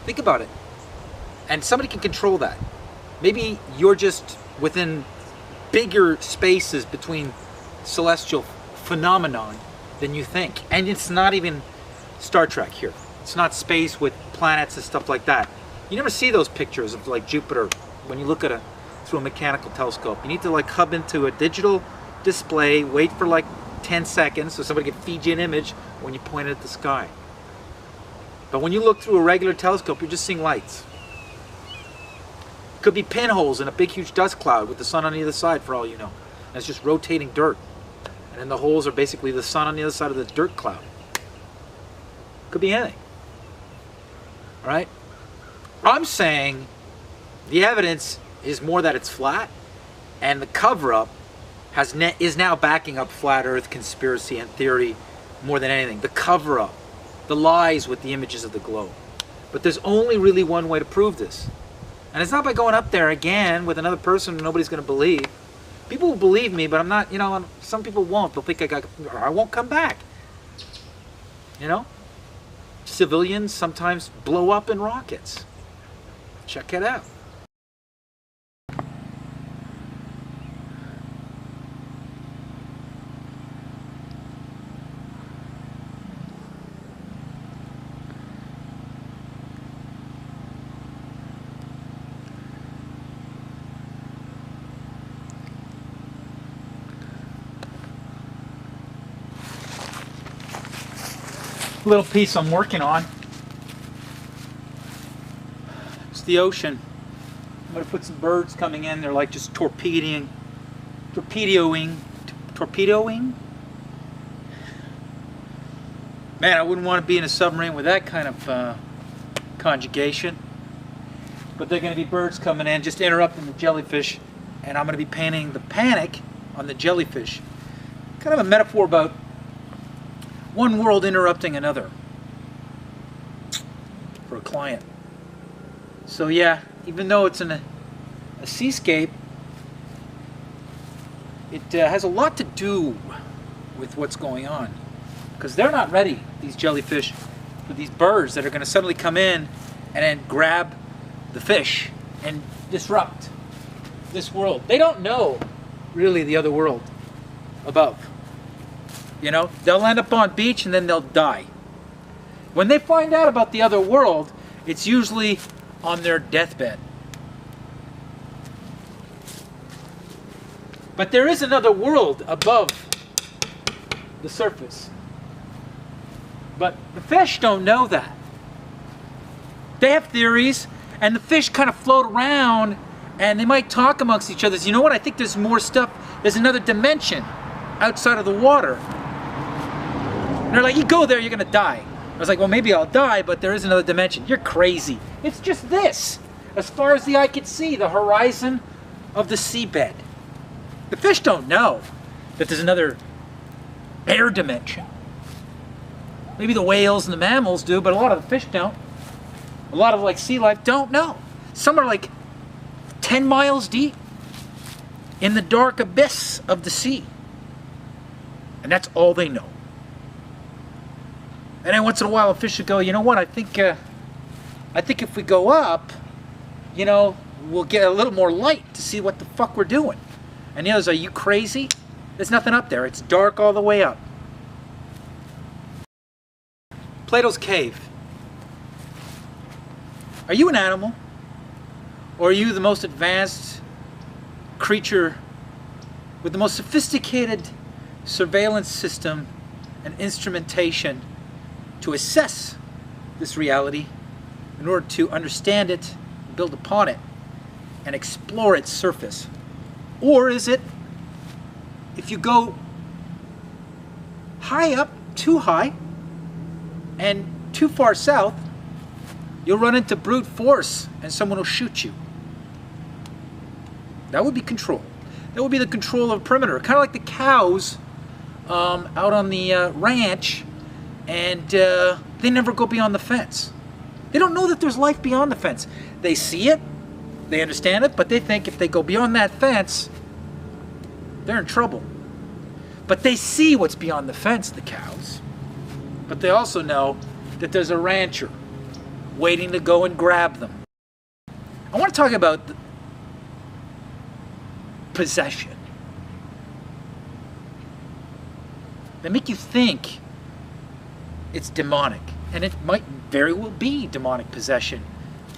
Think about it. And somebody can control that. Maybe you're just within bigger spaces between celestial phenomenon than you think. And it's not even Star Trek here. It's not space with planets and stuff like that. You never see those pictures of like Jupiter when you look at through a mechanical telescope. You need to like hub into a digital display, wait for like 10 seconds so somebody can feed you an image when you point it at the sky. But when you look through a regular telescope, you're just seeing lights. Could be pinholes in a big huge dust cloud with the sun on either side for all you know. And it's just rotating dirt. And then the holes are basically the sun on the other side of the dirt cloud. Could be anything. All right? I'm saying the evidence is more that it's flat, and the cover-up is now backing up flat Earth conspiracy and theory more than anything. The cover-up, the lies with the images of the globe. But there's only really one way to prove this. And it's not by going up there again with another person nobody's going to believe. People will believe me, but I'm not, you know, some people won't. They'll think I won't come back. You know? Civilians sometimes blow up in rockets. Check it out. Little piece I'm working on. It's the ocean. I'm going to put some birds coming in. They're like just torpedoing. Man, I wouldn't want to be in a submarine with that kind of conjugation. But they're going to be birds coming in, just interrupting the jellyfish. And I'm going to be painting the panic on the jellyfish. Kind of a metaphor about one world interrupting another for a client. So yeah, even though it's in a seascape, it has a lot to do with what's going on. Because they're not ready, these jellyfish, for these birds that are going to suddenly come in and then grab the fish and disrupt this world. They don't know really the other world above. You know, they'll end up on beach and then they'll die. When they find out about the other world, it's usually on their deathbed. But there is another world above the surface. But the fish don't know that. They have theories, and the fish kind of float around, and they might talk amongst each other. You know what? I think there's more stuff. There's another dimension outside of the water. And they're like, you go there, you're going to die. I was like, well, maybe I'll die, but there is another dimension. You're crazy. It's just this. As far as the eye can see, the horizon of the seabed. The fish don't know that there's another air dimension. Maybe the whales and the mammals do, but a lot of the fish don't. A lot of like sea life don't know. Some are like 10 miles deep in the dark abyss of the sea. And that's all they know. And then once in a while a fish will go, you know what, I think if we go up, you know, we'll get a little more light to see what the fuck we're doing. And the others, are you crazy? There's nothing up there. It's dark all the way up. Plato's cave. Are you an animal? Or are you the most advanced creature with the most sophisticated surveillance system and instrumentation to assess this reality in order to understand it, build upon it, and explore its surface? Or is it, if you go high up, too high, and too far south, you'll run into brute force and someone will shoot you? That would be control. That would be the control of a perimeter. Kind of like the cows out on the ranch, and they never go beyond the fence. They don't know that there's life beyond the fence. They see it, they understand it, but they think if they go beyond that fence, they're in trouble. But they see what's beyond the fence, the cows. But they also know that there's a rancher waiting to go and grab them. I want to talk about possession. They make you think it's demonic, and it might very well be demonic possession,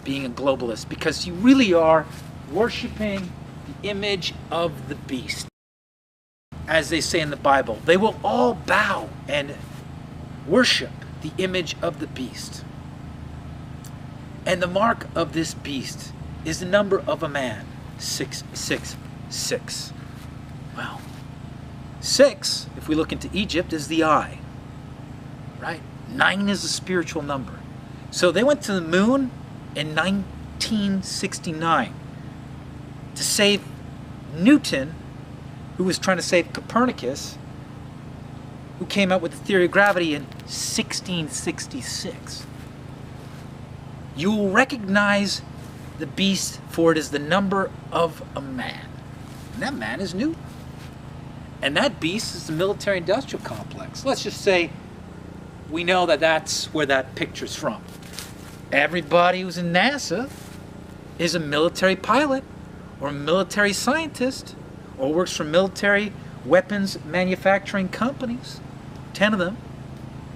being a globalist, because you really are worshiping the image of the beast. As they say in the Bible, they will all bow and worship the image of the beast. And the mark of this beast is the number of a man, 666. Wow. 6, if we look into Egypt, is the eye, right? 9 is a spiritual number. So they went to the moon in 1969 to save Newton, who was trying to save Copernicus, who came out with the theory of gravity in 1666. You will recognize the beast, for it is the number of a man. And that man is Newton. And that beast is the military-industrial complex. Let's just say we know that that's where that picture's from. Everybody who's in NASA is a military pilot or a military scientist or works for military weapons manufacturing companies. 10 of them,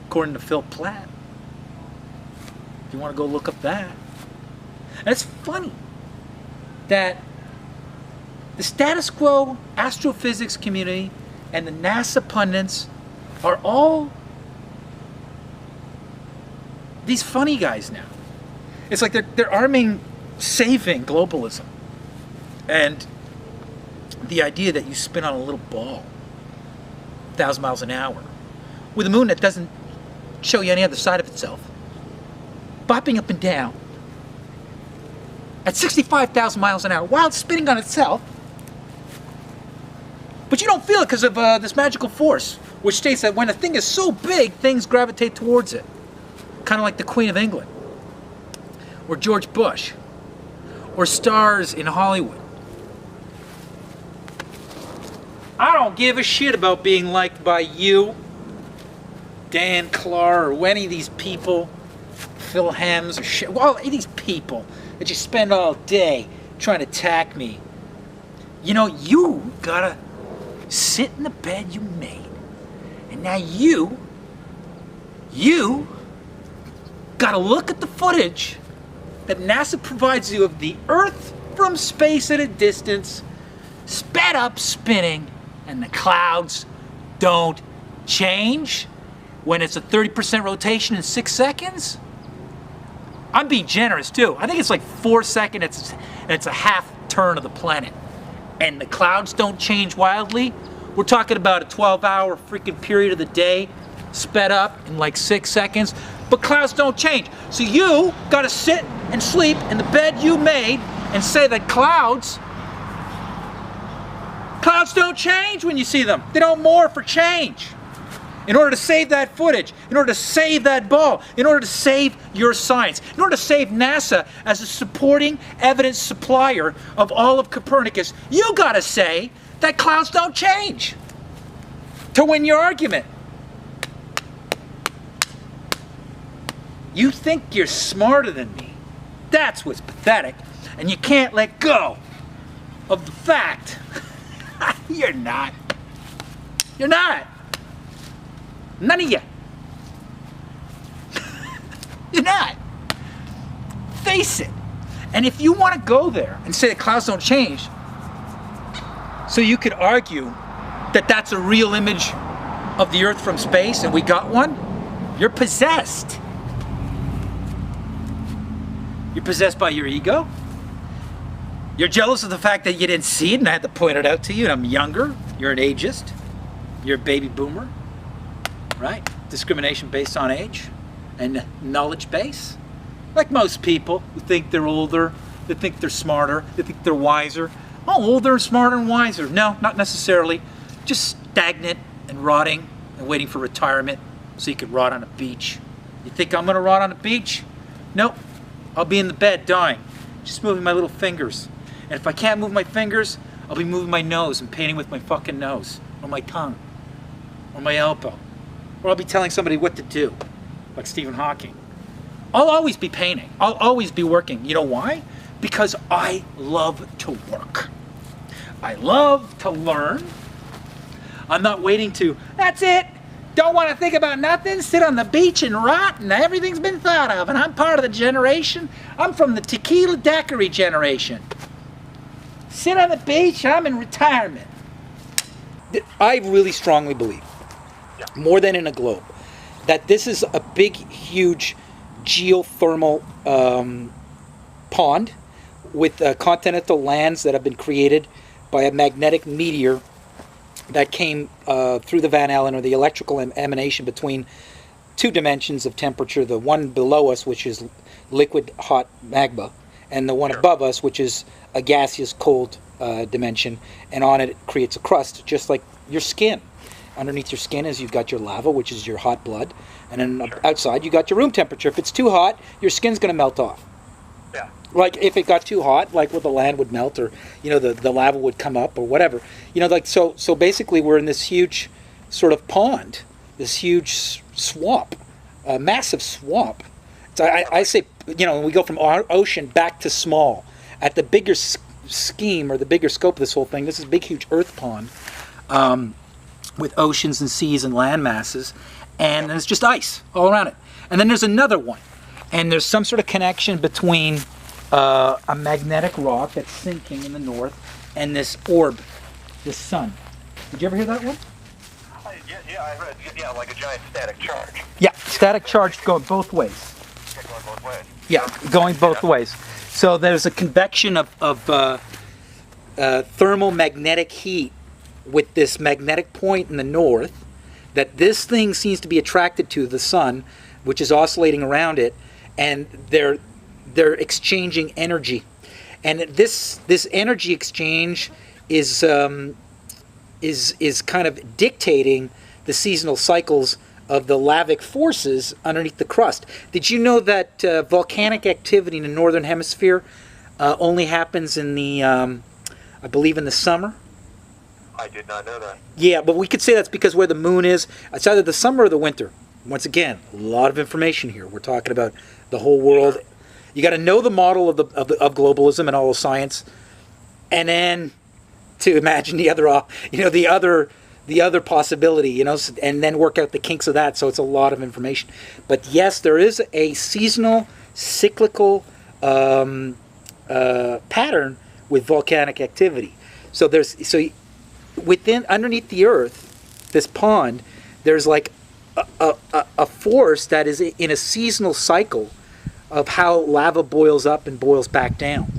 according to Phil Platt. If you want to go look up that. And it's funny that the status quo astrophysics community and the NASA pundits are all these funny guys now. It's like they're arming saving globalism and the idea that you spin on a little ball 1,000 miles an hour with a moon that doesn't show you any other side of itself, bopping up and down at 65,000 miles an hour while it's spinning on itself. But you don't feel it because of this magical force, which states that when a thing is so big, things gravitate towards it. Kind of like the Queen of England, or George Bush, or stars in Hollywood. I don't give a shit about being liked by you, Dan Clark, or any of these people, Phil Hems, or shit. Well, these people that you spend all day trying to attack me. You know, you gotta sit in the bed you made. And now you gotta look at the footage that NASA provides you of the Earth from space at a distance, sped up spinning, and the clouds don't change when it's a 30% rotation in 6 seconds. I'm being generous too. I think it's like 4 seconds, it's a half turn of the planet. And the clouds don't change wildly. We're talking about a 12-hour freaking period of the day sped up in like 6 seconds, but clouds don't change. So you gotta sit and sleep in the bed you made and say that clouds don't change when you see them. They don't morph or change. In order to save that footage, in order to save that ball, in order to save your science, in order to save NASA as a supporting evidence supplier of all of Copernicus, you gotta say that clouds don't change to win your argument. You think you're smarter than me. That's what's pathetic. And you can't let go of the fact you're not. You're not. None of you. You're not. Face it. And if you want to go there and say that clouds don't change, so you could argue that that's a real image of the Earth from space and we got one, you're possessed. You're possessed by your ego. You're jealous of the fact that you didn't see it and I had to point it out to you and I'm younger. You're an ageist. You're a baby boomer. Right? Discrimination based on age and knowledge base. Like most people who think they're older, they think they're smarter, they think they're wiser. Oh, older, smarter, and wiser. No, not necessarily. Just stagnant and rotting and waiting for retirement so you could rot on a beach. You think I'm gonna rot on a beach? Nope. I'll be in the bed dying, just moving my little fingers. And if I can't move my fingers, I'll be moving my nose and painting with my fucking nose, or my tongue, or my elbow. Or I'll be telling somebody what to do, like Stephen Hawking. I'll always be painting. I'll always be working. You know why? Because I love to work. I love to learn. I'm not waiting to, that's it. Don't want to think about nothing, sit on the beach and rot, and everything's been thought of, and I'm part of the generation. I'm from the tequila daiquiri generation. Sit on the beach, I'm in retirement. I really strongly believe, more than in a globe, that this is a big, huge geothermal pond with continental lands that have been created by a magnetic meteor that came through the Van Allen, or the electrical emanation between two dimensions of temperature, the one below us, which is liquid hot magma, and the one above us, which is a gaseous cold dimension, and on it creates a crust, just like your skin. Underneath your skin is you've got your lava, which is your hot blood, and then outside you got your room temperature. If it's too hot, your skin's going to melt off. Yeah. Like if it got too hot, like where the land would melt, or the lava would come up, or whatever. Like so basically we're in this huge sort of pond, this huge swamp, a massive swamp. So I say, we go from ocean back to small. At the bigger scheme, or the bigger scope of this whole thing, this is a big, huge earth pond with oceans and seas and land masses, and there's just ice all around it. And then there's another one, and there's some sort of connection between a magnetic rock that's sinking in the north and this orb, this sun. Did you ever hear that one? Yeah, I heard. Yeah, like a giant static charge. Yeah, static charge going both ways. Yeah, going both ways. Yeah, going both ways. So there's a convection of thermal magnetic heat with this magnetic point in the north that this thing seems to be attracted to, the sun, which is oscillating around it, and they're exchanging energy, and this energy exchange is kind of dictating the seasonal cycles of the lavic forces underneath the crust. Did you know that volcanic activity in the northern hemisphere only happens in the, I believe, in the summer? I did not know that. Yeah, but we could say that's because where the moon is, it's either the summer or the winter. Once again, a lot of information here. We're talking about the whole world. Sure. You got to know the model of globalism and all of science, and then to imagine the other possibility, and then work out the kinks of that. So it's a lot of information. But yes, there is a seasonal, cyclical pattern with volcanic activity. So underneath the Earth, this pond, there's like a force that is in a seasonal cycle of how lava boils up and boils back down.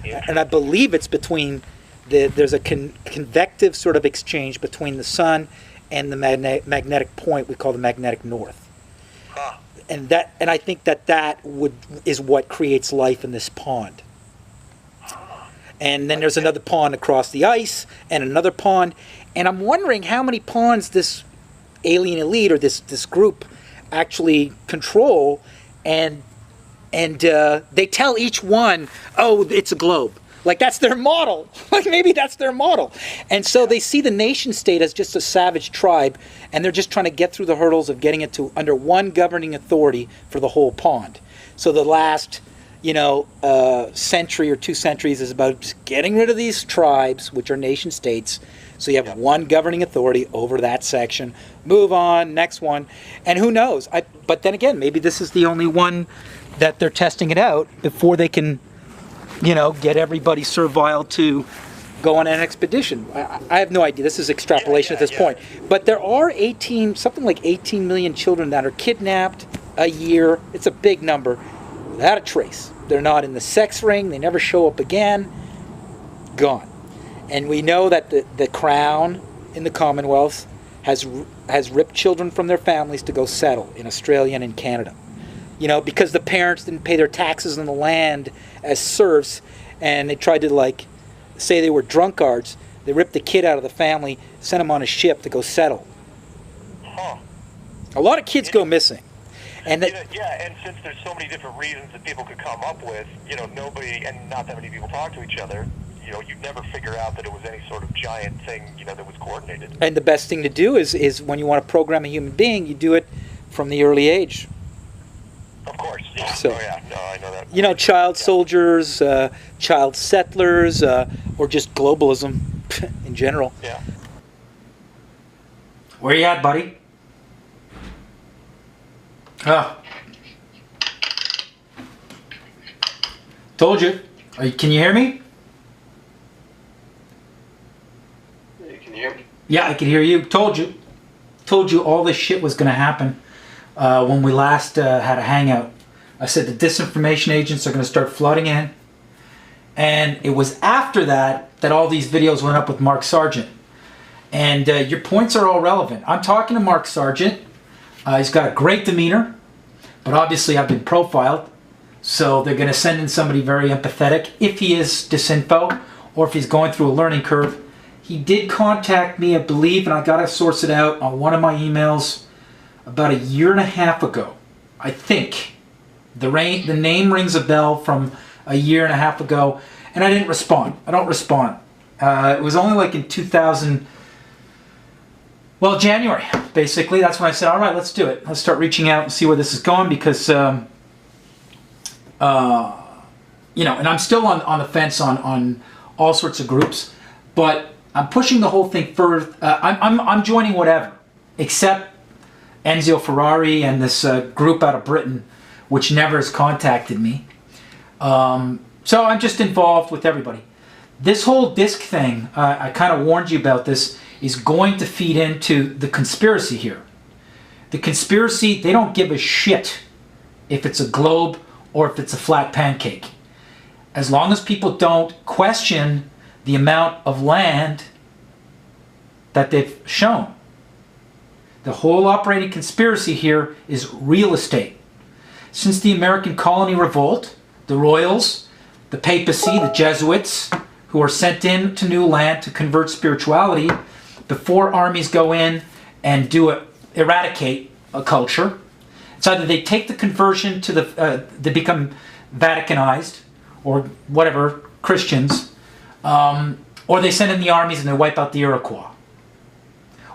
And I believe it's between there's a convective sort of exchange between the sun and the magnetic point we call the magnetic north. Huh. And I think that is what creates life in this pond. And then there's another pond across the ice, and another pond, and I'm wondering how many ponds this alien elite, or this group, actually control, and they tell each one, oh, it's a globe. Like that's their model. Like maybe that's their model. And so they see the nation state as just a savage tribe, and they're just trying to get through the hurdles of getting it to under one governing authority for the whole pond. So the last, century or 2 centuries is about just getting rid of these tribes, which are nation states. So you have one governing authority over that section. Move on, next one. And who knows? But then again, maybe this is the only one that they're testing it out before they can, get everybody servile to go on an expedition. I have no idea. This is extrapolation at this point. But there are something like 18 million children that are kidnapped a year. It's a big number, without a trace. They're not in the sex ring. They never show up again. Gone. And we know that the Crown in the Commonwealth has ripped children from their families to go settle in Australia and in Canada. Because the parents didn't pay their taxes on the land as serfs, and they tried to say they were drunkards. They ripped the kid out of the family, sent him on a ship to go settle. Huh. A lot of kids go missing. And and since there's so many different reasons that people could come up with, nobody, and not that many people talk to each other, you'd never figure out that it was any sort of giant thing, that was coordinated. And the best thing to do is when you want to program a human being, you do it from the early age. Of course. Yeah. So, oh yeah, no, I know that. you know, child soldiers, child settlers, or just globalism in general. Yeah. Where you at, buddy? Oh. Told you. Can you hear me? Can you hear me? Yeah, I can hear you. Told you. Told you all this shit was going to happen when we last had a hangout. I said the disinformation agents are going to start flooding in. And it was after that that all these videos went up with Mark Sargent. And your points are all relevant. I'm talking to Mark Sargent. He's got a great demeanor. But obviously I've been profiled. So they're going to send in somebody very empathetic if he is disinfo or if he's going through a learning curve. He did contact me, I believe, and I got to source it out on one of my emails about 1.5 years ago. I think. The name rings a bell from 1.5 years ago, and I didn't respond. I don't respond. It was only like in 2000, well, January, basically. That's when I said, all right, let's do it. Let's start reaching out and see where this is going because, you know, and I'm still on the fence on all sorts of groups, but I'm pushing the whole thing further. I'm joining whatever, except Enzio Ferrari and this group out of Britain, which never has contacted me. So I'm just involved with everybody. This whole disc thing, I kind of warned you about this, is going to feed into the conspiracy here. The conspiracy, they don't give a shit if it's a globe or if it's a flat pancake. As long as people don't question the amount of land that they've shown. The whole operating conspiracy here is real estate. Since the American Colony Revolt, the royals, the papacy, the Jesuits, who are sent in to new land to convert spirituality before armies go in and eradicate a culture. It's either they take the conversion to they become Vaticanized or whatever, Christians, or they send in the armies and they wipe out the Iroquois.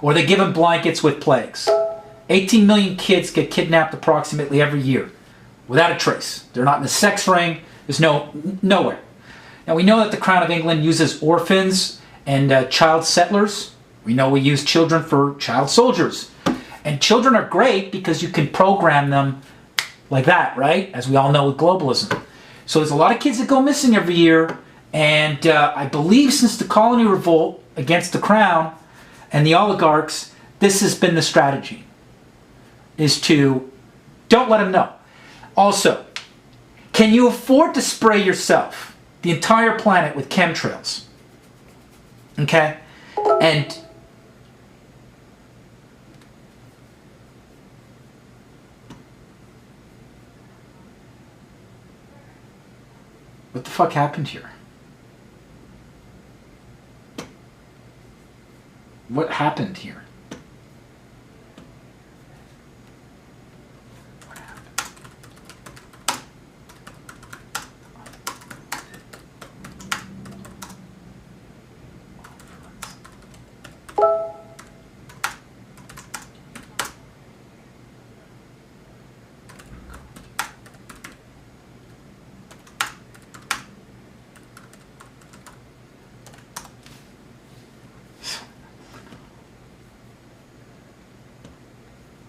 Or they give them blankets with plagues. 18 million kids get kidnapped approximately every year, without a trace. They're not in a sex ring. There's nowhere. Now we know that the Crown of England uses orphans and child settlers. We know we use children for child soldiers. And children are great because you can program them like that, right? As we all know with globalism. So there's a lot of kids that go missing every year. And I believe since the colony revolt against the Crown and the oligarchs, this has been the strategy. Is to don't let them know. Also, can you afford to spray yourself, the entire planet, with chemtrails? Okay? And what the fuck happened here? What happened here?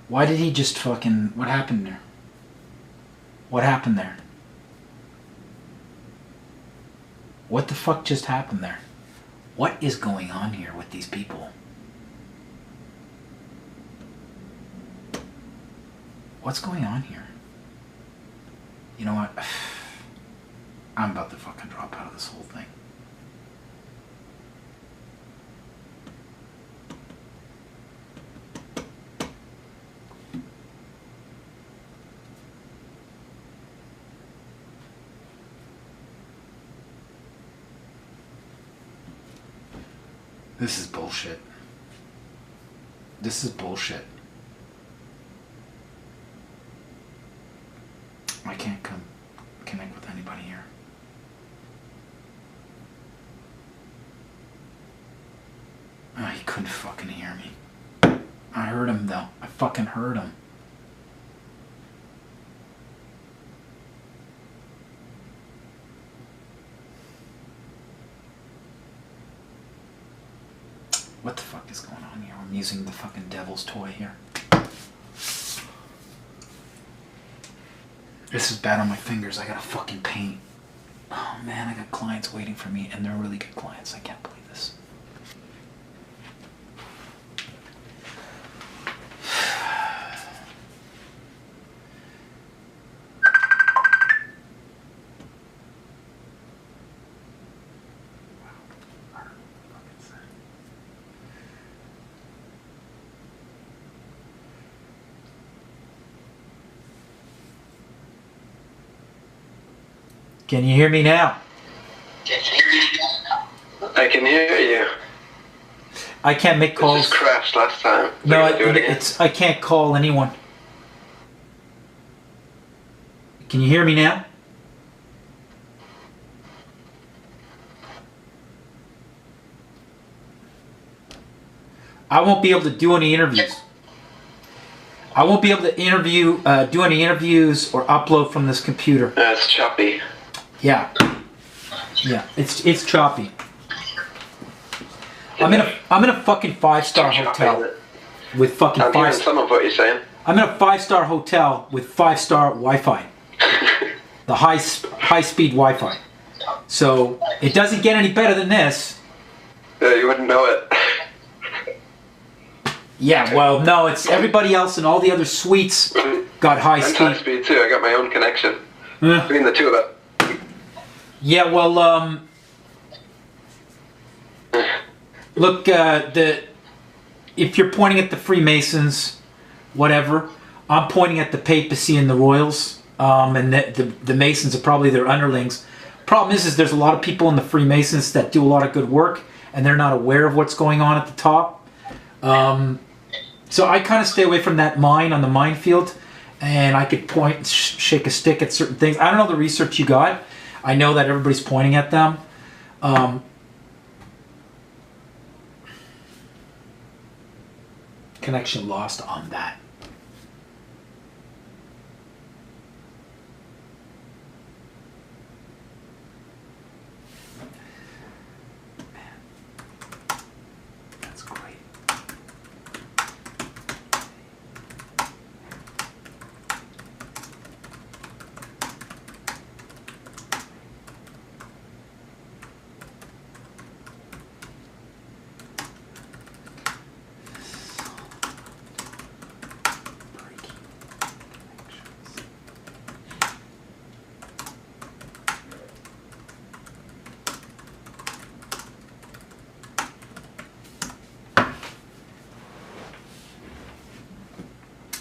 Why did he just fucking... What happened there? What happened there? What the fuck just happened there? What is going on here with these people? What's going on here? You know what? I'm about to fucking drop out of this whole thing. This is bullshit. This is bullshit. I can't connect with anybody here. Oh, he couldn't fucking hear me. I heard him though. I fucking heard him. What the fuck is going on here? I'm using the fucking devil's toy here. This is bad on my fingers. I gotta fucking paint. Oh man, I got clients waiting for me, and they're really good clients. I can't believe this. Can you hear me now? I can hear you. I can't make calls. It just crashed last time. No, I can't call anyone. Can you hear me now? I won't be able to do any interviews. I won't be able to do any interviews or upload from this computer. It's choppy. Yeah, it's choppy. I'm in a fucking 5-star hotel with fucking I'm hearing some of what you're saying. I'm in a 5-star hotel with 5-star Wi-Fi, the high speed Wi-Fi. So it doesn't get any better than this. Yeah, you wouldn't know it. Yeah, well, no, it's everybody else and all the other suites got high speed. High speed too. I got my own connection between the two of it. Yeah, well, look, if you're pointing at the Freemasons, whatever, I'm pointing at the papacy and the royals, and the Masons are probably their underlings. Problem is there's a lot of people in the Freemasons that do a lot of good work, and they're not aware of what's going on at the top. So I kind of stay away from that mine on the minefield, and I could point and shake a stick at certain things. I don't know the research you got. I know that everybody's pointing at them. Connection lost on that. That's great.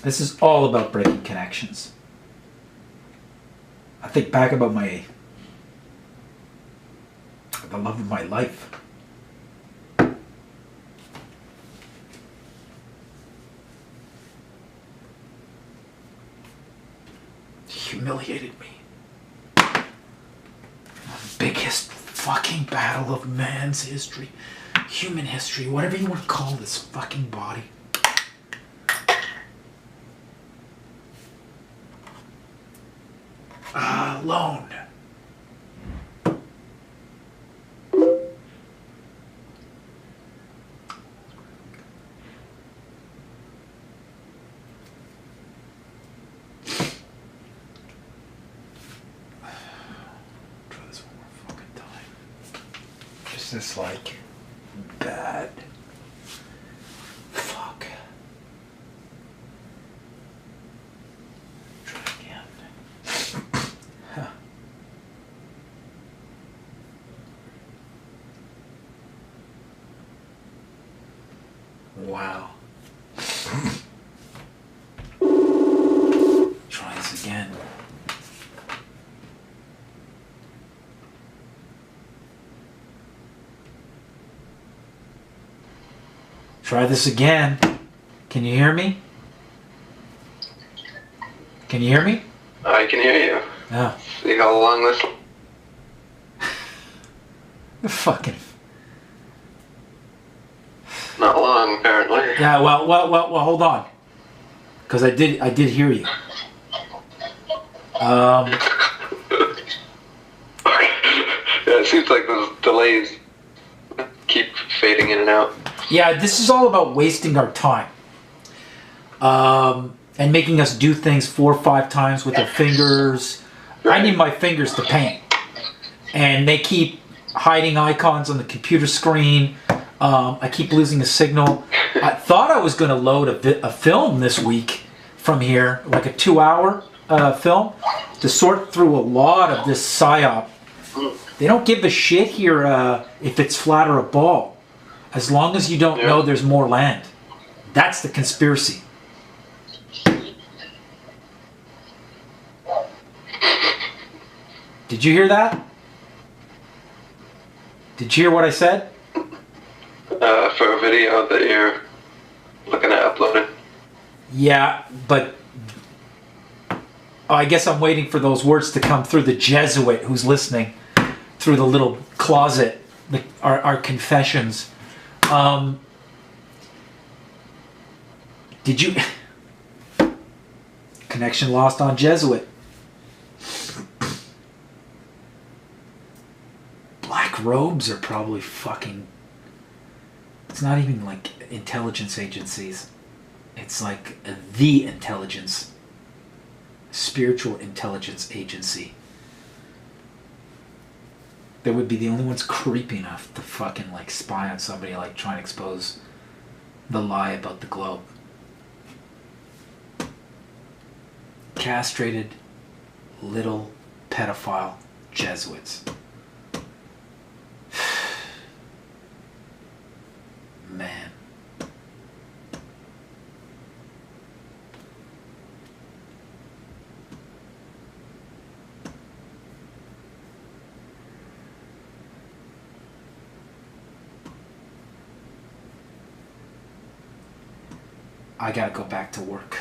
This is all about breaking connections. I think back about the love of my life. He humiliated me. Biggest fucking battle of man's history. Human history, whatever you want to call this fucking body. Alone. Try this one more fucking time. Just this like bad. Fuck. Try again. Huh. Wow. Try this again. Try this again. Can you hear me? Can you hear me? I can hear you. Yeah. See how long this... Fucking. Not long, apparently. Yeah. Well. Hold on. Because I did hear you. Yeah, it seems like those delays keep fading in and out. Yeah, this is all about wasting our time. And making us do things 4 or 5 times with our fingers. I need my fingers to paint. And they keep hiding icons on the computer screen. I keep losing a signal. I thought I was going to load a film this week from here, like a 2-hour film, to sort through a lot of this psyop. They don't give a shit here if it's flat or a ball, as long as you don't know there's more land. That's the conspiracy. Did you hear that? Did you hear what I said? For a video that you're looking at uploading. Yeah, but I guess I'm waiting for those words to come through the Jesuit who's listening through the little closet, our confessions. Did you... Connection lost on Jesuit. Black robes are probably fucking... It's not even like intelligence agencies. It's like the intelligence. Spiritual intelligence agency. They would be the only ones creepy enough to fucking like spy on somebody, like try and expose the lie about the globe. Castrated little pedophile Jesuits. Man. I gotta go back to work.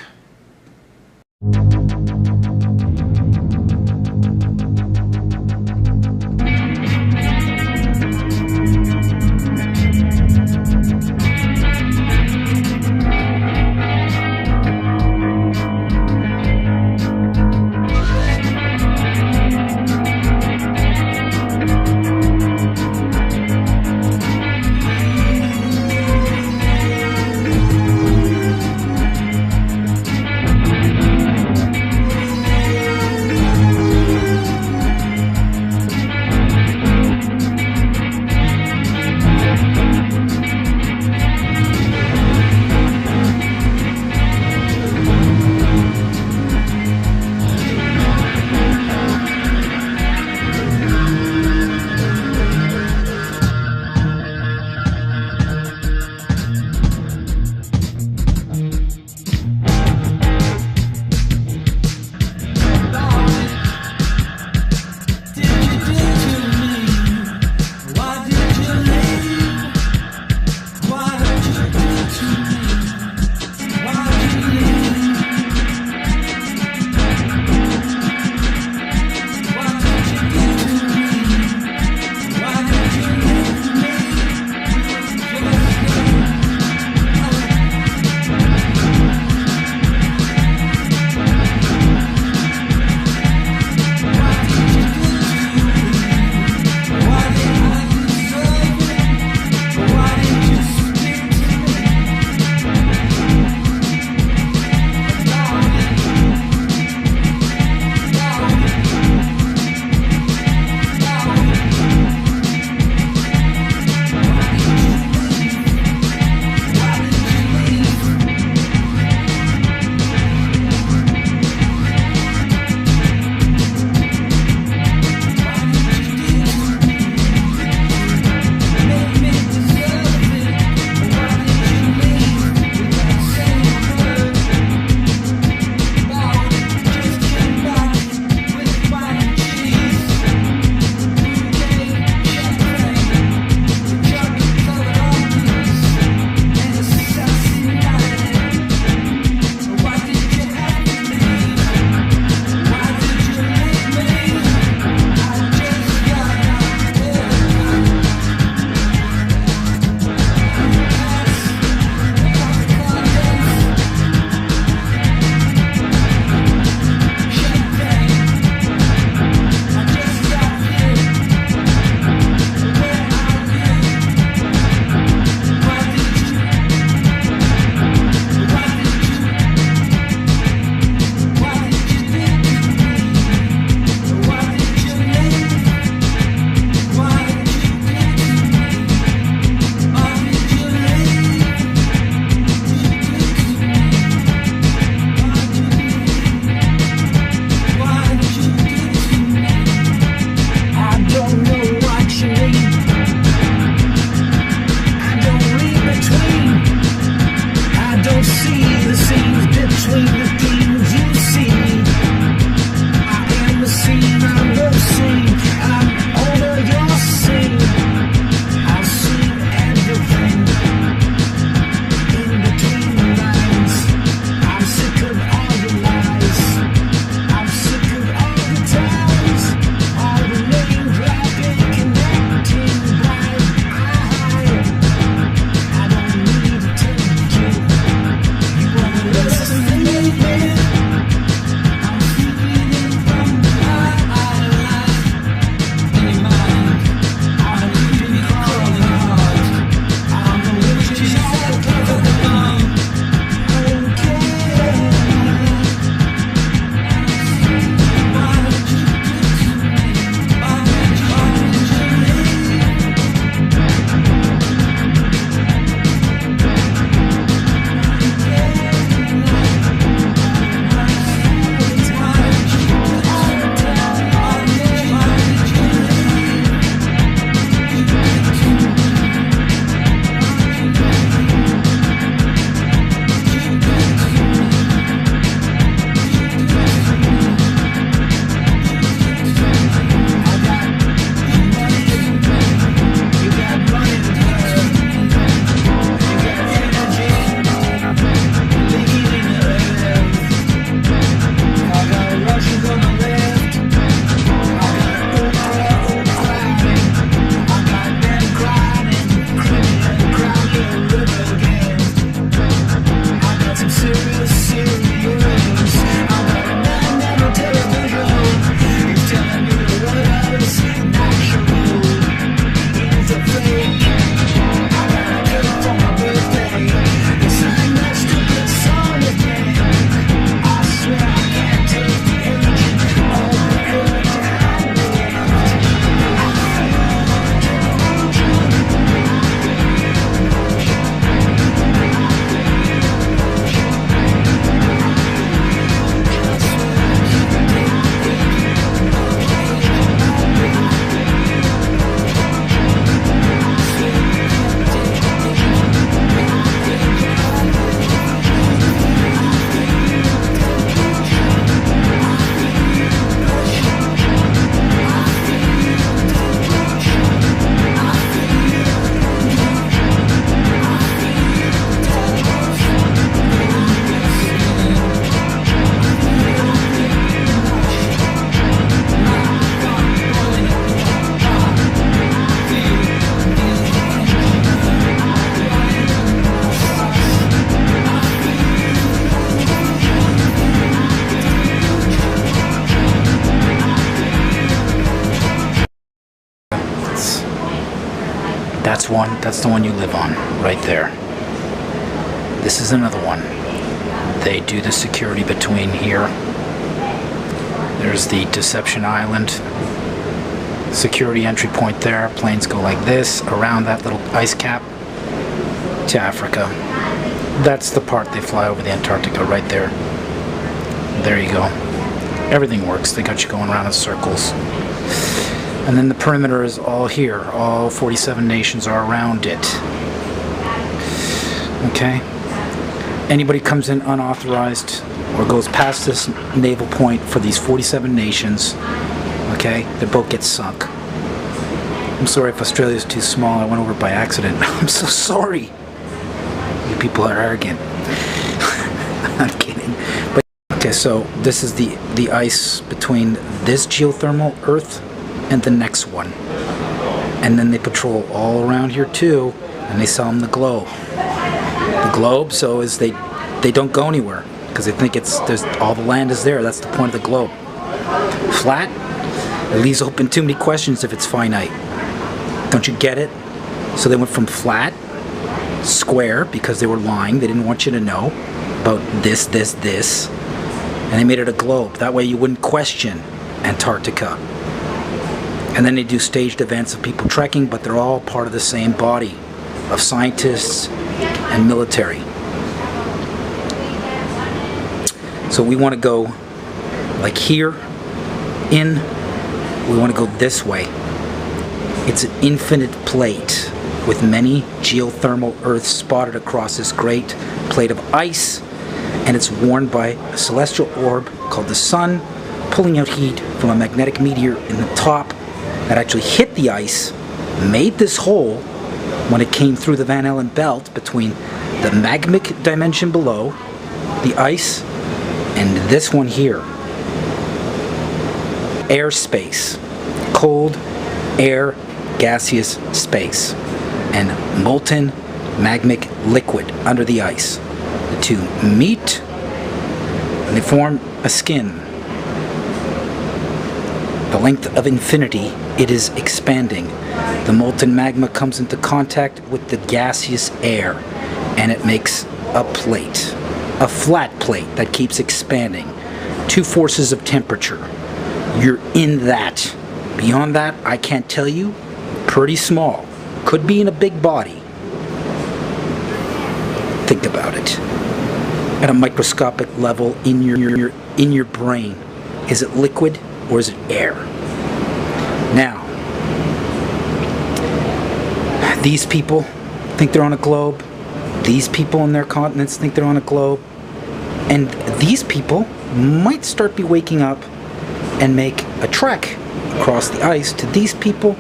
That's one. That's the one you live on, right there. This is another one. They do the security between here. There's the Deception Island security entry point there. Planes go like this around that little ice cap to Africa. That's the part they fly over the Antarctica right there. There you go. Everything works. They got you going around in circles. And then the perimeter is all here. All 47 nations are around it. Okay? Anybody comes in unauthorized or goes past this naval point for these 47 nations, okay, their boat gets sunk. I'm sorry if Australia's too small. I went over by accident. I'm so sorry. You people are arrogant. I'm kidding. But okay, so this is the ice between this geothermal Earth and the next one. And then they patrol all around here too, and they sell them the globe. The globe, so is they don't go anywhere because they think there's all the land is there. That's the point of the globe. Flat, it leaves open too many questions if it's finite. Don't you get it? So they went from flat, square, because they were lying. They didn't want you to know about this, and they made it a globe. That way you wouldn't question Antarctica. And then they do staged events of people trekking, but they're all part of the same body of scientists and military. So we want to go like here, we want to go this way. It's an infinite plate with many geothermal Earths spotted across this great plate of ice, and it's warmed by a celestial orb called the Sun, pulling out heat from a magnetic meteor in the top that actually hit the ice, made this hole when it came through the Van Allen belt between the magmic dimension below, the ice, and this one here. Airspace, cold air, gaseous space, and molten magmic liquid under the ice. The two meet and they form a skin. The length of infinity, it is expanding. The molten magma comes into contact with the gaseous air, and it makes a plate, a flat plate that keeps expanding. Two forces of temperature. You're in that. Beyond that, I can't tell you. Pretty small. Could be in a big body. Think about it. At a microscopic level in your brain, is it liquid or is it air? Now, these people think they're on a globe. These people in their continents think they're on a globe. And these people might start be waking up and make a trek across the ice to these people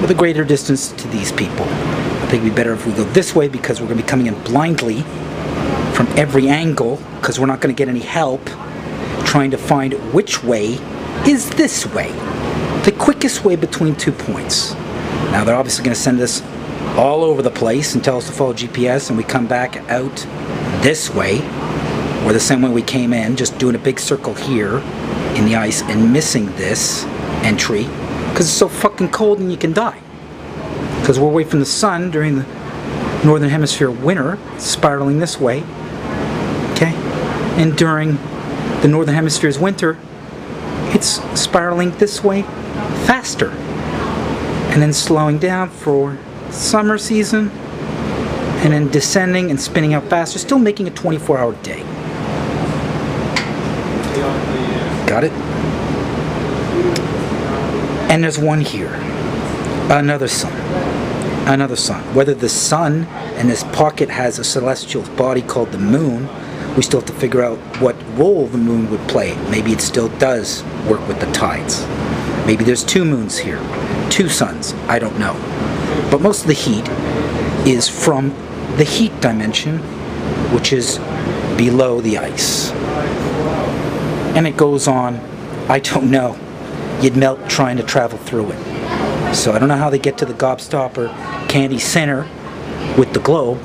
with a greater distance to these people. I think it'd be better if we go this way because we're going to be coming in blindly from every angle because we're not going to get any help trying to find which way is this way. The quickest way between 2 points. Now they're obviously going to send us all over the place and tell us to follow GPS, and we come back out this way or the same way we came in, just doing a big circle here in the ice and missing this entry because it's so fucking cold and you can die. Because we're away from the sun during the northern hemisphere winter, spiraling this way, okay? And during the northern hemisphere's winter, it's spiraling this way faster. And then slowing down for summer season, and then descending and spinning out faster, still making a 24-hour day. Got it? And there's one here. Another sun. Another sun. Whether the sun in this pocket has a celestial body called the moon, we still have to figure out what role the moon would play. Maybe it still does work with the tides. Maybe there's two moons here. Two suns. I don't know. But most of the heat is from the heat dimension, which is below the ice. And it goes on, I don't know. You'd melt trying to travel through it. So I don't know how they get to the Gobstopper Candy Center with the globe,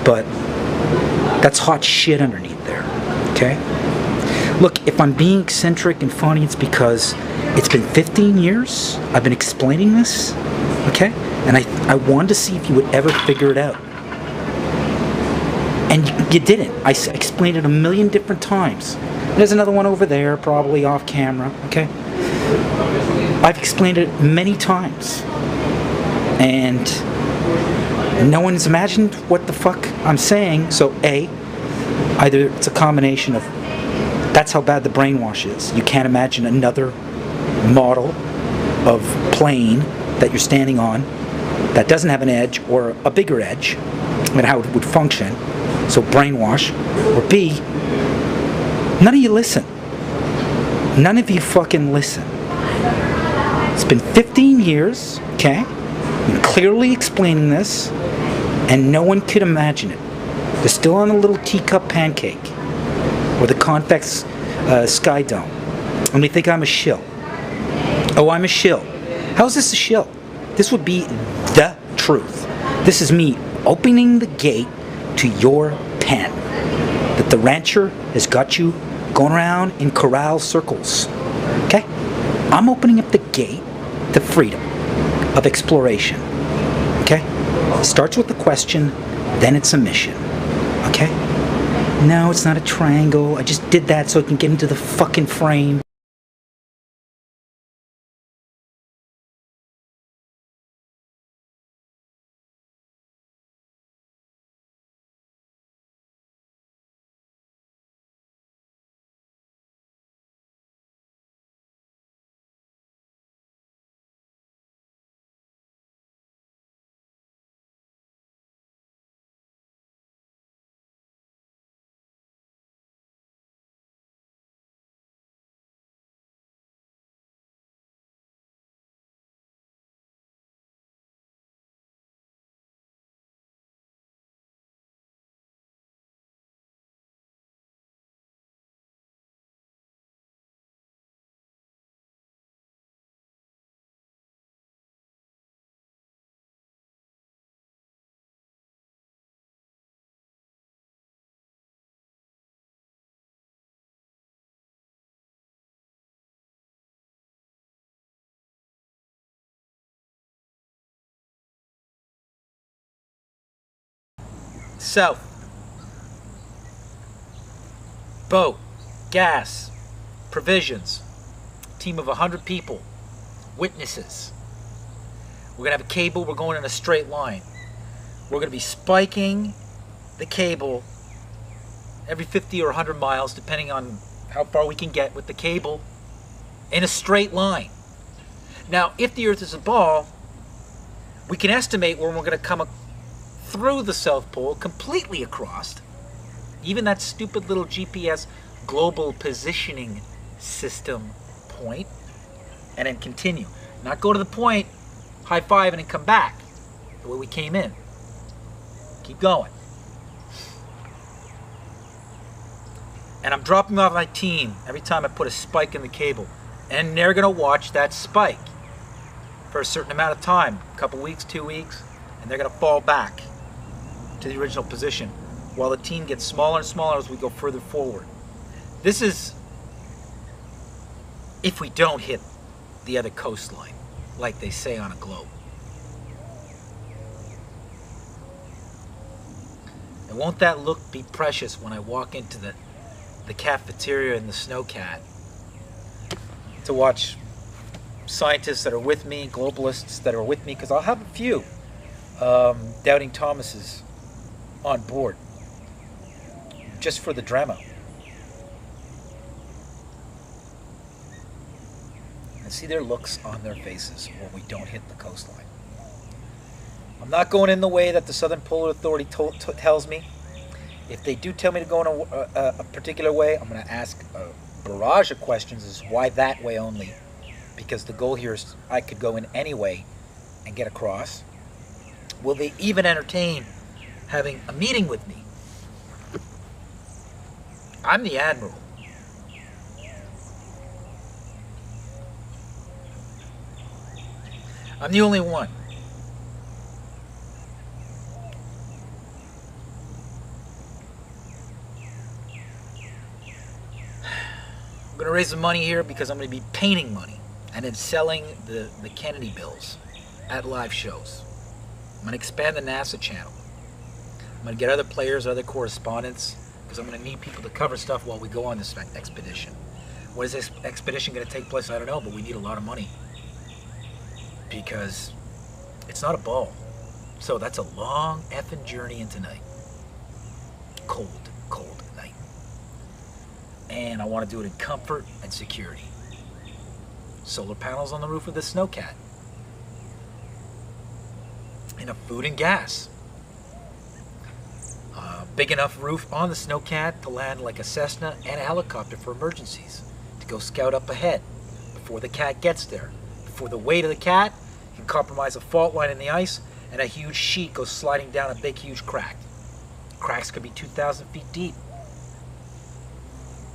but that's hot shit underneath there, okay? Look, if I'm being eccentric and funny, it's because it's been 15 years I've been explaining this, Okay? And I wanted to see if you would ever figure it out. And you didn't. I explained it a million different times. There's another one over there, probably off camera, okay? I've explained it many times. And no one's imagined what the fuck I'm saying. So A, either it's a combination of that's how bad the brainwash is. You can't imagine another model of plane that you're standing on that doesn't have an edge or a bigger edge and how it would function. So brainwash. Or B, none of you listen. None of you fucking listen. It's been 15 years, okay? I'm clearly explaining this, and no one could imagine it. They're still on a little teacup pancake or the convex sky dome. And they think I'm a shill. Oh, I'm a shill. How's this a shill? This would be the truth. This is me opening the gate to your pen. That the rancher has got you going around in corral circles. Okay? I'm opening up the gate to freedom of exploration. Okay? It starts with the question, then it's a mission. Okay? No, it's not a triangle. I just did that so I can get into the fucking frame. South. Boat. Gas. Provisions. Team of 100 people. Witnesses. We're going to have a cable. We're going in a straight line. We're going to be spiking the cable every 50 or 100 miles, depending on how far we can get with the cable, in a straight line. Now, if the Earth is a ball, we can estimate when we're going to come through the South Pole, completely across, even that stupid little GPS global positioning system point, and then continue. Not go to the point, high five, and then come back the way we came in. Keep going. And I'm dropping off my team every time I put a spike in the cable. And they're going to watch that spike for a certain amount of time, a couple weeks, 2 weeks, and they're going to fall back to the original position while the team gets smaller and smaller as we go further forward. This is if we don't hit the other coastline, like they say on a globe. And won't that look be precious when I walk into the cafeteria in the Snowcat to watch scientists that are with me, globalists that are with me, because I'll have a few doubting Thomases on board just for the drama. And see their looks on their faces when we don't hit the coastline. I'm not going in the way that the Southern Polar Authority tells me. If they do tell me to go in a particular way, I'm going to ask a barrage of questions as why that way only. Because the goal here is I could go in any way and get across. Will they even entertain having a meeting with me? I'm the Admiral. I'm the only one. I'm going to raise the money here because I'm going to be painting money and then selling the Kennedy bills at live shows. I'm going to expand the NASA channel. I'm going to get other players, other correspondents, because I'm going to need people to cover stuff while we go on this expedition. What is this expedition going to take place? I don't know, but we need a lot of money. Because it's not a ball. So that's a long effing journey into night. Cold, cold night. And I want to do it in comfort and security. Solar panels on the roof of the snowcat. Enough food and gas. Big enough roof on the snowcat to land like a Cessna and a helicopter for emergencies. To go scout up ahead before the cat gets there. Before the weight of the cat can compromise a fault line in the ice and a huge sheet goes sliding down a big huge crack. Cracks could be 2,000 feet deep.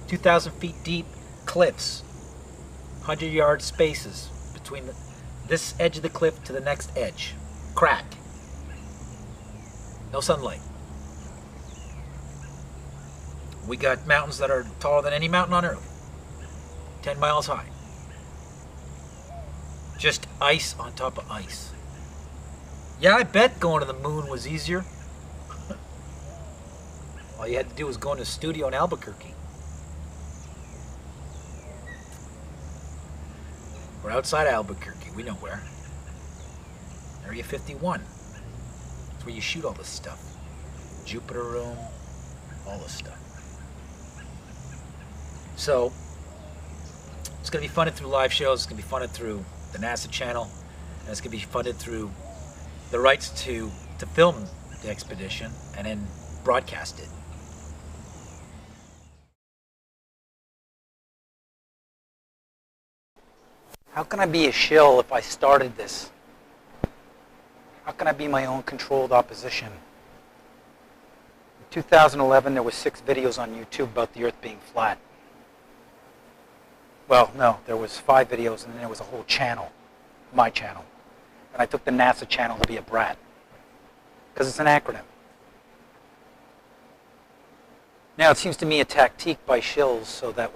2,000 feet deep cliffs. 100-yard spaces between this edge of the cliff to the next edge. Crack. No sunlight. We got mountains that are taller than any mountain on Earth. 10 miles high. Just ice on top of ice. Yeah, I bet going to the moon was easier. All you had to do was go into a studio in Albuquerque. We're outside Albuquerque. We know where. Area 51. That's where you shoot all this stuff. Jupiter Room, all this stuff. So, it's going to be funded through live shows. It's going to be funded through the NASA channel. And it's going to be funded through the rights to film the expedition and then broadcast it. How can I be a shill if I started this? How can I be my own controlled opposition? In 2011, there were 6 videos on YouTube about the Earth being flat. Well, no, there was 5 videos, and then there was a whole channel, my channel. And I took the NASA channel to be a brat, because it's an acronym. Now, it seems to me a tactique by shills so that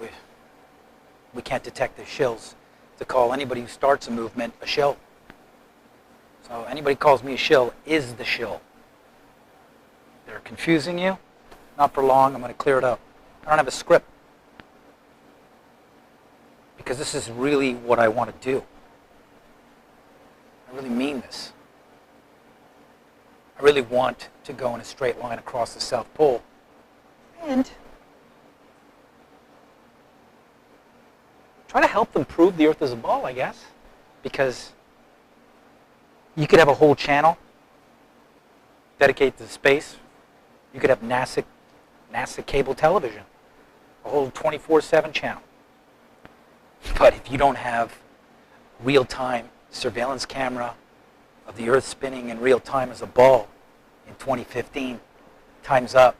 we can't detect the shills, to call anybody who starts a movement a shill. So anybody who calls me a shill is the shill. They're confusing you. Not for long. I'm going to clear it up. I don't have a script. Because this is really what I want to do. I really mean this. I really want to go in a straight line across the South Pole. And try to help them prove the Earth is a ball, I guess. Because you could have a whole channel dedicated to space. You could have NASA cable television, a whole 24/7 channel. But if you don't have real-time surveillance camera of the Earth spinning in real time as a ball in 2015, time's up.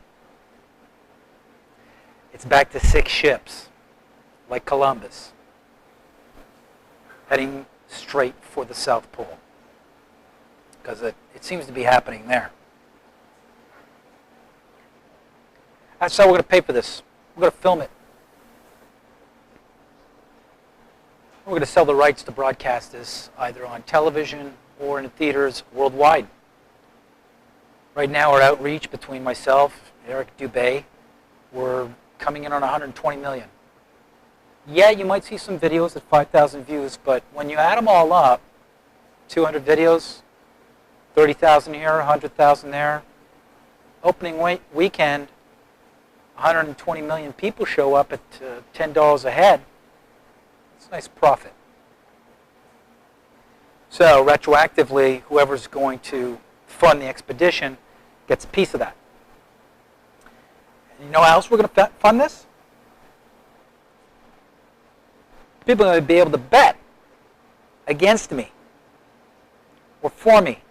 It's back to 6 ships, like Columbus, heading straight for the South Pole. Because it seems to be happening there. That's how we're going to pay for this. We're going to film it. We're going to sell the rights to broadcast this either on television or in theaters worldwide. Right now, our outreach between myself and Eric Dubé, we're coming in on 120 million. Yeah, you might see some videos at 5,000 views, but when you add them all up, 200 videos, 30,000 here, 100,000 there. Opening weekend, 120 million people show up at $10 a head. It's a nice profit. So retroactively, whoever's going to fund the expedition gets a piece of that. And you know how else we're going to fund this? People are going to be able to bet against me or for me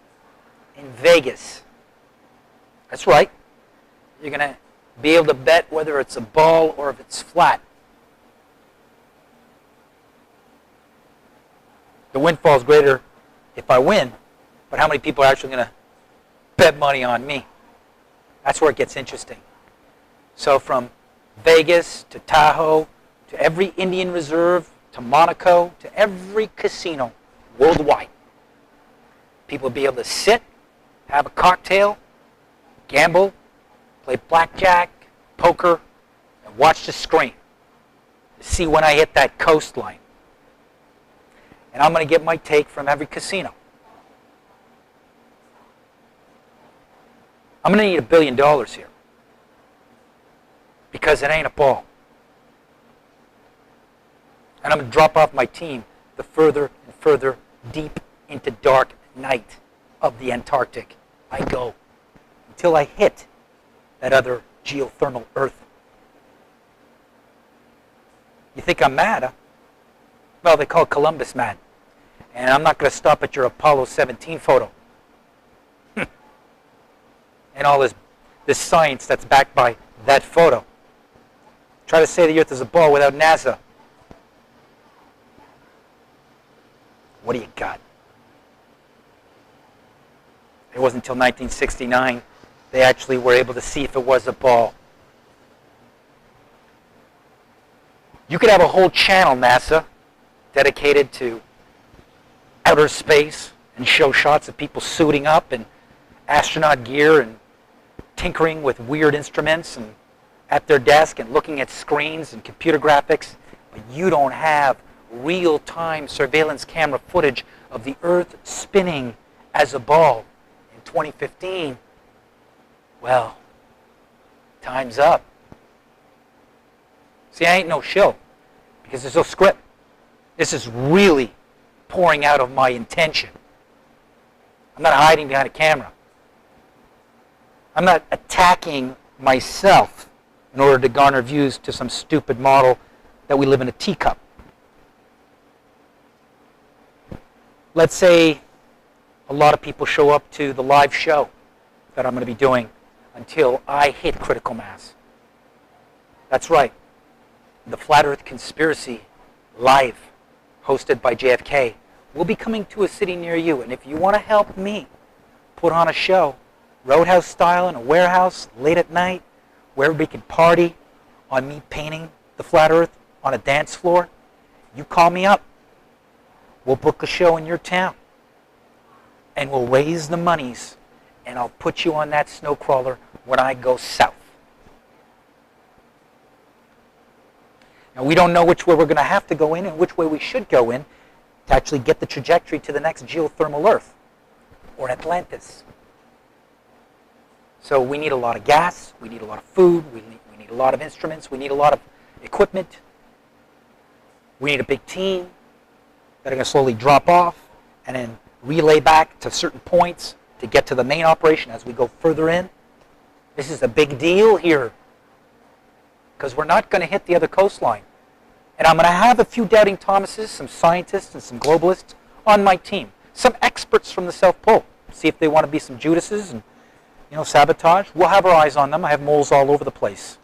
in Vegas. That's right. You're going to be able to bet whether it's a ball or if it's flat. The windfall is greater if I win, but how many people are actually going to bet money on me? That's where it gets interesting. So from Vegas to Tahoe to every Indian reserve to Monaco to every casino worldwide, People would be able to sit, have a cocktail, gamble, play blackjack, poker, and watch the screen to see when I hit that coastline. And I'm going to get my take from every casino. I'm going to need $1 billion here because it ain't a ball. And I'm going to drop off my team the further and further deep into dark night of the Antarctic I go until I hit that other geothermal Earth. You think I'm mad, huh? Well, they call Columbus mad. And I'm not going to stop at your Apollo 17 photo. And all this science that's backed by that photo. Try to say the Earth is a ball without NASA. What do you got? It wasn't until 1969 they actually were able to see if it was a ball. You could have a whole channel, NASA, dedicated to outer space and show shots of people suiting up in astronaut gear and tinkering with weird instruments and at their desk and looking at screens and computer graphics. But you don't have real-time surveillance camera footage of the Earth spinning as a ball in 2015. Well, time's up. See, I ain't no shill because there's no script. This is really pouring out of my intention. I'm not hiding behind a camera. I'm not attacking myself in order to garner views to some stupid model that we live in a teacup. Let's say a lot of people show up to the live show that I'm going to be doing until I hit critical mass. That's right. The Flat Earth Conspiracy Live, hosted by JFK, will be coming to a city near you. And if you want to help me put on a show, Roadhouse style in a warehouse, late at night, where we can party on me painting the flat Earth on a dance floor, you call me up. We'll book a show in your town. And we'll raise the monies. And I'll put you on that snow crawler when I go south. Now, we don't know which way we're going to have to go in and which way we should go in to actually get the trajectory to the next geothermal Earth or Atlantis. So we need a lot of gas, we need a lot of food, we need a lot of instruments, we need a lot of equipment. We need a big team that are going to slowly drop off and then relay back to certain points to get to the main operation as we go further in. This is a big deal here because we're not going to hit the other coastline. And I'm going to have a few doubting Thomases, some scientists and some globalists on my team. Some experts from the South Pole. See if they want to be some Judases and sabotage. We'll have our eyes on them. I have moles all over the place.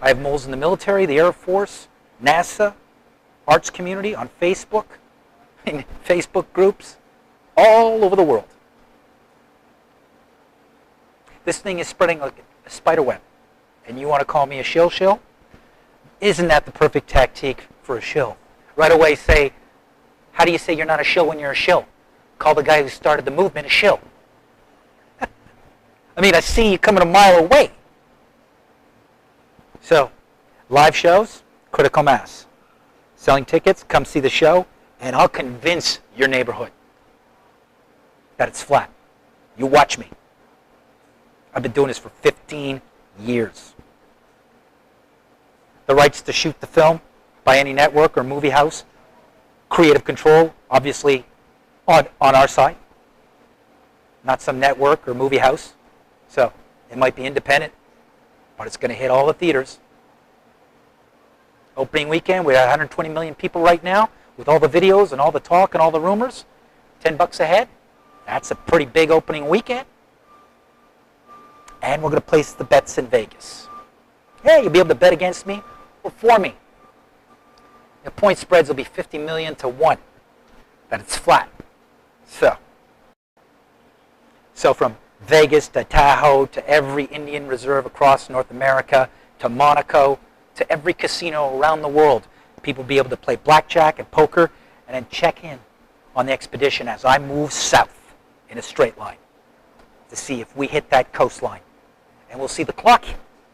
I have moles in the military, the Air Force, NASA, arts community, on Facebook, in Facebook groups, all over the world. This thing is spreading like a spider web. And you want to call me a shill? Isn't that the perfect tactic for a shill? Right away say, how do you say you're not a shill when you're a shill? Call the guy who started the movement a shill. I mean, I see you coming a mile away. So, live shows, critical mass. Selling tickets, come see the show, and I'll convince your neighborhood that it's flat. You watch me. I've been doing this for 15 years. The rights to shoot the film by any network or movie house, creative control, obviously, on our side. Not some network or movie house. So, it might be independent, but it's going to hit all the theaters. Opening weekend, we have 120 million people right now, with all the videos and all the talk and all the rumors. $10 a head. That's a pretty big opening weekend. And we're going to place the bets in Vegas. Hey, you'll be able to bet against me or for me. The point spreads will be 50 million to 1. That it's flat. So from Vegas to Tahoe to every Indian reserve across North America to Monaco to every casino around the world, people will be able to play blackjack and poker and then check in on the expedition as I move south in a straight line to see if we hit that coastline. And we'll see the clock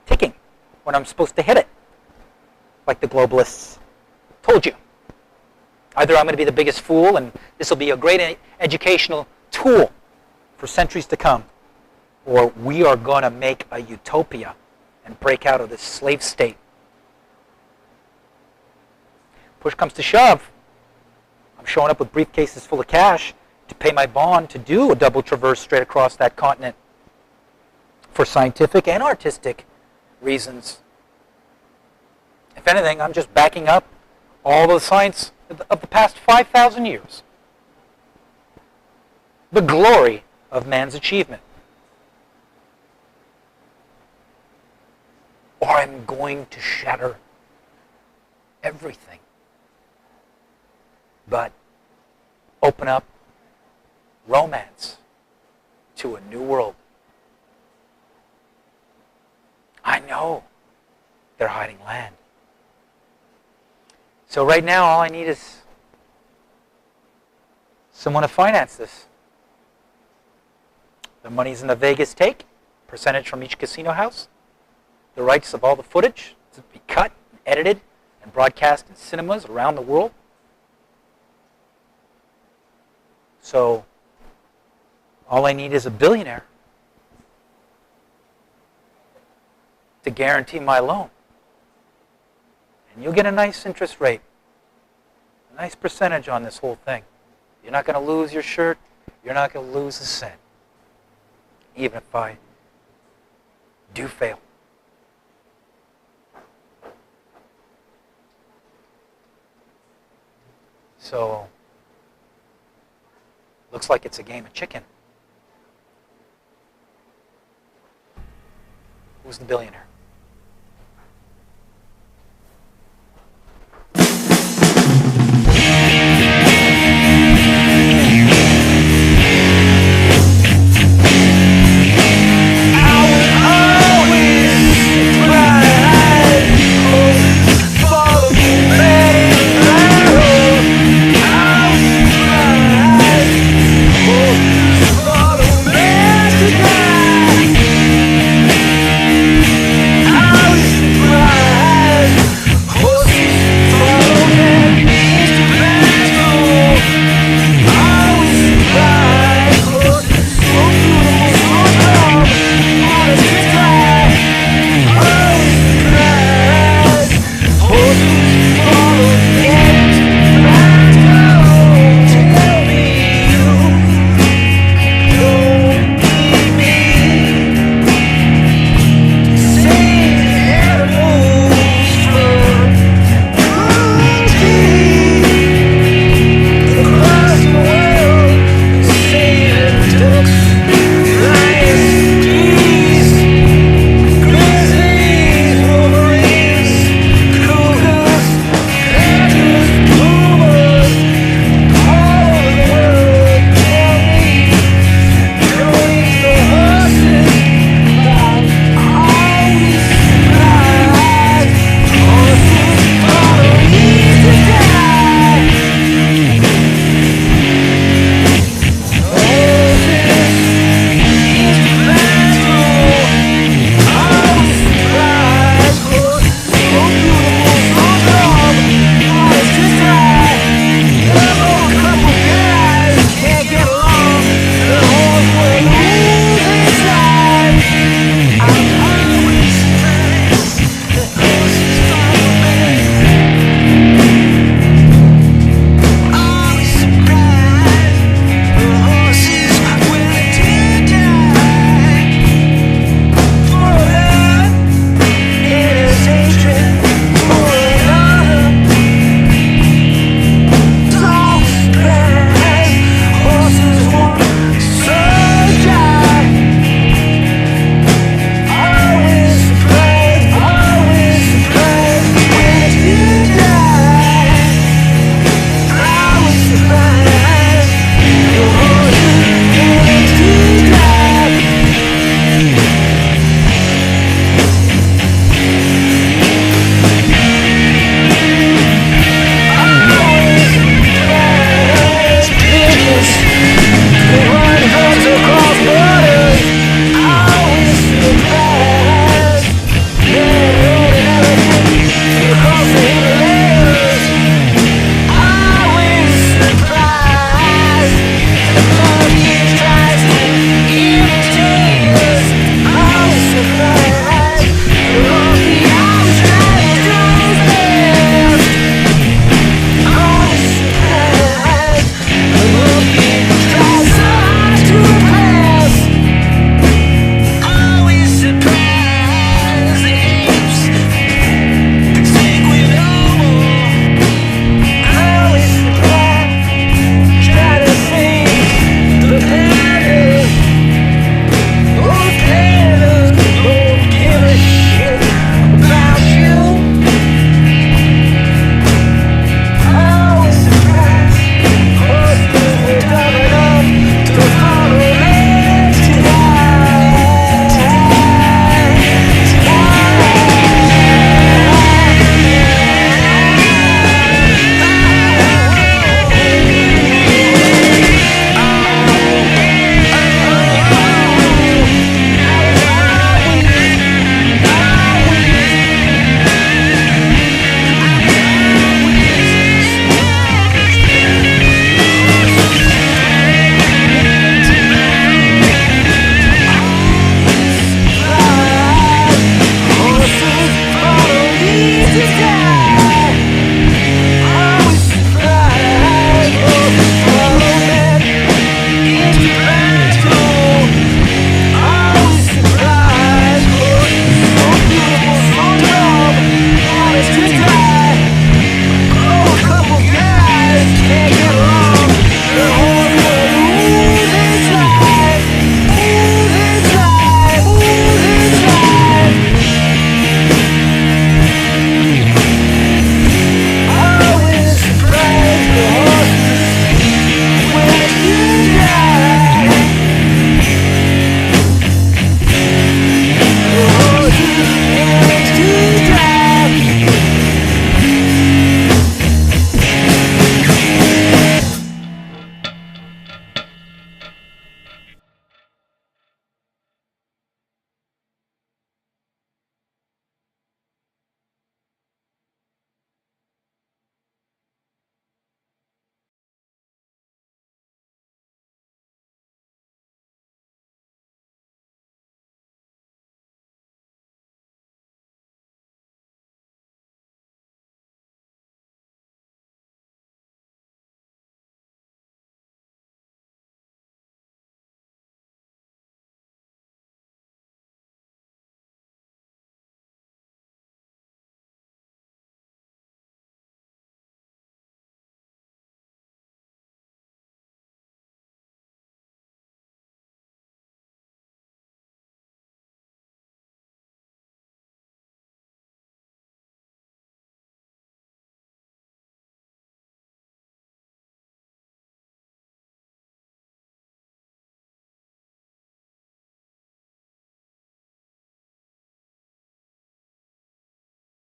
ticking when I'm supposed to hit it, like the globalists told you. Either I'm going to be the biggest fool, and this will be a great educational tool for centuries to come, or we are going to make a utopia and break out of this slave state. Push comes to shove, I'm showing up with briefcases full of cash to pay my bond to do a double traverse straight across that continent for scientific and artistic reasons. If anything, I'm just backing up all the science of the past 5,000 years. The glory of man's achievement. Or I'm going to shatter everything, but open up romance to a new world. I know they're hiding land. So right now, all I need is someone to finance this. The money's in the Vegas take, percentage from each casino house, the rights of all the footage to be cut, and edited, and broadcast in cinemas around the world. So all I need is a billionaire to guarantee my loan. And you'll get a nice interest rate, a nice percentage on this whole thing. You're not going to lose your shirt. You're not going to lose a cent, even if I do fail. So, looks like it's a game of chicken. Who's the billionaire?